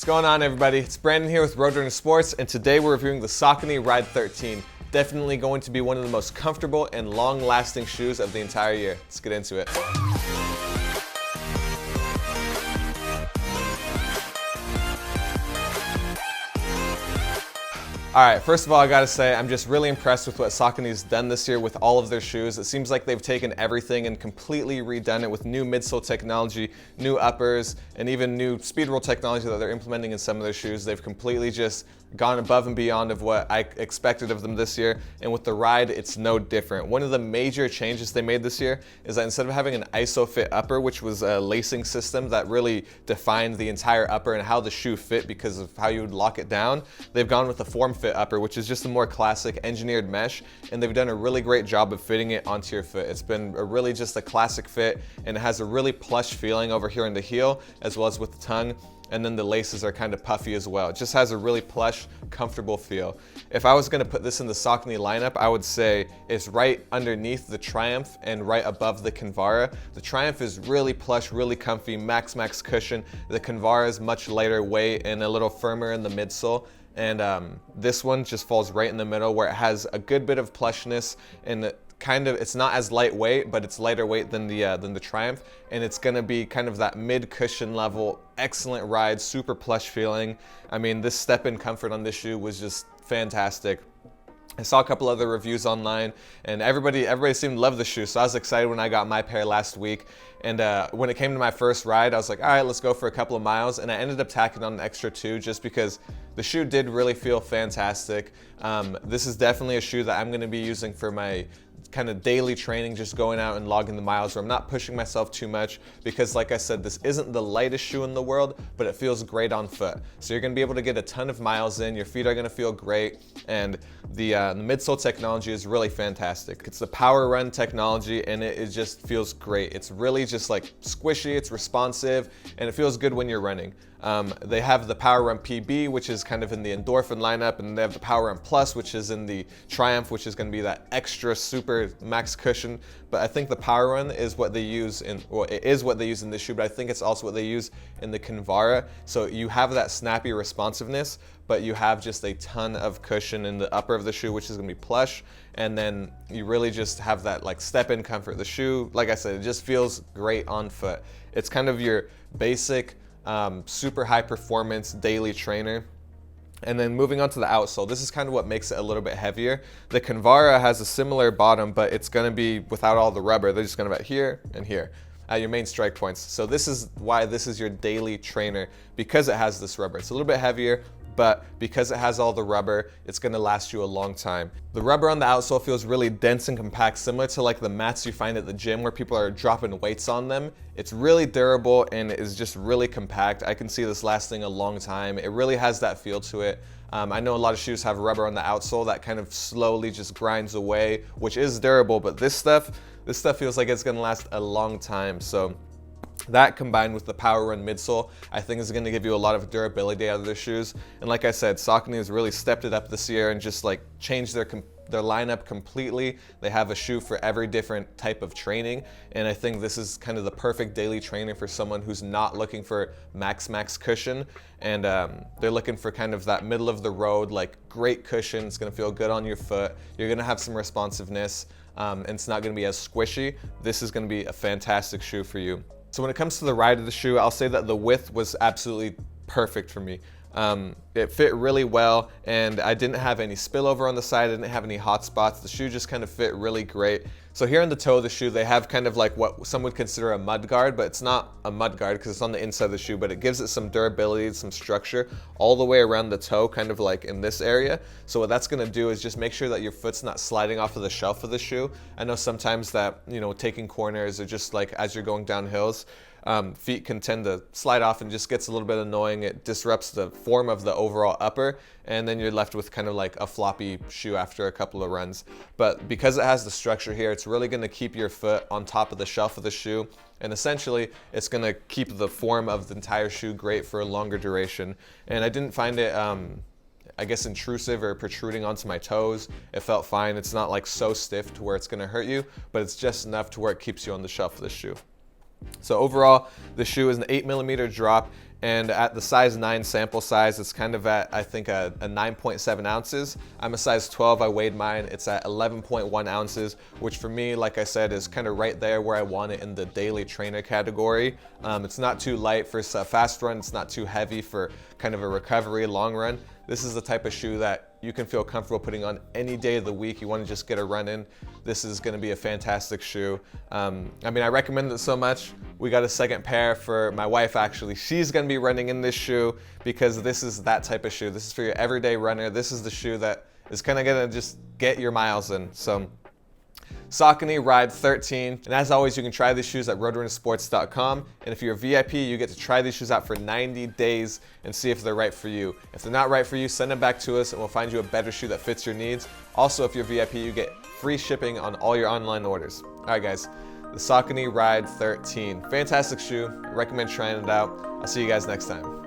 What's going on, everybody? It's Brandon here with Roadrunner Sports, and today we're reviewing the Saucony Ride 13. Definitely going to be one of the most comfortable and long-lasting shoes of the entire year. Let's get into it. Alright, first of all, I gotta say, I'm just really impressed with what Saucony's done this year with all of their shoes. It seems like they've taken everything and completely redone it with new midsole technology, new uppers, and even new speed roll technology that they're implementing in some of their shoes. They've completely just gone above and beyond of what I expected of them this year, and with the Ride, it's no different. One of the major changes they made this year is that instead of having an ISO-fit upper, which was a lacing system that really defined the entire upper and how the shoe fit because of how you would lock it down, they've gone with the FORMFIT upper, which is just a more classic engineered mesh, and they've done a really great job of fitting it onto your foot. It's been really just a classic fit, and it has a really plush feeling over here in the heel as well as with the tongue. And then the laces are kind of puffy as well. It just has a really plush, comfortable feel. If I was gonna put this in the Saucony lineup, I would say it's right underneath the Triumph and right above the Comfier. The Triumph is really plush, really comfy, max cushion. The Comfier is much lighter weight and a little firmer in the midsole. And this one just falls right in the middle where it has a good bit of plushness and it's not as lightweight, but it's lighter weight than the Triumph, and it's gonna be kind of that mid-cushion level, excellent ride, super plush feeling. I mean, this step-in comfort on this shoe was just fantastic. I saw a couple other reviews online, and everybody seemed to love the shoe, so I was excited when I got my pair last week. And when it came to my first ride, I was like, all right, let's go for a couple of miles, and I ended up tacking on an extra 2 just because the shoe did really feel fantastic. This is definitely a shoe that I'm gonna be using for my kind of daily training, just going out and logging the miles where I'm not pushing myself too much because, like I said, this isn't the lightest shoe in the world, but it feels great on foot. So you're gonna be able to get a ton of miles in, your feet are gonna feel great, and the midsole technology is really fantastic. It's the PWRRUN technology, and it just feels great. It's really just like squishy, it's responsive, and it feels good when you're running. They have the PWRRUN PB, which is kind of in the endorphin lineup, and they have the PWRRUN Plus, which is in the Triumph, which is going to be that extra super max cushion. But I think the PWRRUN is what they use it is what they use in this shoe, but I think it's also what they use in the Comfier. So you have that snappy responsiveness, but you have just a ton of cushion in the upper of the shoe, which is going to be plush, and then you really just have that like step-in comfort. The shoe, like I said, it just feels great on foot. It's kind of your basic super high performance daily trainer. And then moving on to the outsole, this is kind of what makes it a little bit heavier. The Comfier has a similar bottom, but it's going to be without all the rubber. They're just going to be here and here at your main strike points. So this is why this is your daily trainer, because it has this rubber. It's a little bit heavier, but because it has all the rubber, it's gonna last you a long time. The rubber on the outsole feels really dense and compact, similar to like the mats you find at the gym where people are dropping weights on them. It's really durable and is just really compact. I can see this lasting a long time. It really has that feel to it. I know a lot of shoes have rubber on the outsole that kind of slowly just grinds away, which is durable, but this stuff feels like it's gonna last a long time. So that combined with the PWRRUN midsole, I think is going to give you a lot of durability out of their shoes. And like I said, Saucony has really stepped it up this year and just like changed their lineup completely. They have a shoe for every different type of training, and I think this is kind of the perfect daily trainer for someone who's not looking for max cushion, and they're looking for kind of that middle of the road, like great cushion. It's going to feel good on your foot. You're going to have some responsiveness, and it's not going to be as squishy. This is going to be a fantastic shoe for you. So when it comes to the ride of the shoe, I'll say that the width was absolutely perfect for me. It fit really well, and I didn't have any spillover on the side. I didn't have any hot spots. The shoe just kind of fit really great. So here on the toe of the shoe, they have kind of like what some would consider a mud guard, but it's not a mud guard because it's on the inside of the shoe, but it gives it some durability, some structure all the way around the toe, kind of like in this area. So what that's gonna do is just make sure that your foot's not sliding off of the shelf of the shoe. I know sometimes that, taking corners or just like as you're going down hills, feet can tend to slide off and just gets a little bit annoying. It disrupts the form of the overall upper, and then you're left with kind of like a floppy shoe after a couple of runs. But because it has the structure here, it's really going to keep your foot on top of the shelf of the shoe, and essentially it's going to keep the form of the entire shoe great for a longer duration. And I didn't find it I guess intrusive or protruding onto my toes. It felt fine. It's not like so stiff to where it's going to hurt you, but it's just enough to where it keeps you on the shelf of the shoe. So overall, the shoe is an 8mm drop, And at the size 9 sample size, it's kind of at, I think, a 9.7 ounces. I'm a size 12, I weighed mine. It's at 11.1 ounces, which for me, like I said, is kind of right there where I want it in the daily trainer category. It's not too light for a fast run. It's not too heavy for kind of a recovery long run. This is the type of shoe that you can feel comfortable putting on any day of the week. You want to just get a run in. This is going to be a fantastic shoe. I mean, I recommend it so much. We got a second pair for my wife, actually. She's going to be running in this shoe because this is that type of shoe. This is for your everyday runner. This is the shoe that is kind of going to just get your miles in. So Saucony Ride 13. And as always, you can try these shoes at roadrunnersports.com. And if you're a VIP, you get to try these shoes out for 90 days and see if they're right for you. If they're not right for you, send them back to us and we'll find you a better shoe that fits your needs. Also, if you're VIP, you get free shipping on all your online orders. All right, guys, the Saucony Ride 13. Fantastic shoe. Recommend trying it out. I'll see you guys next time.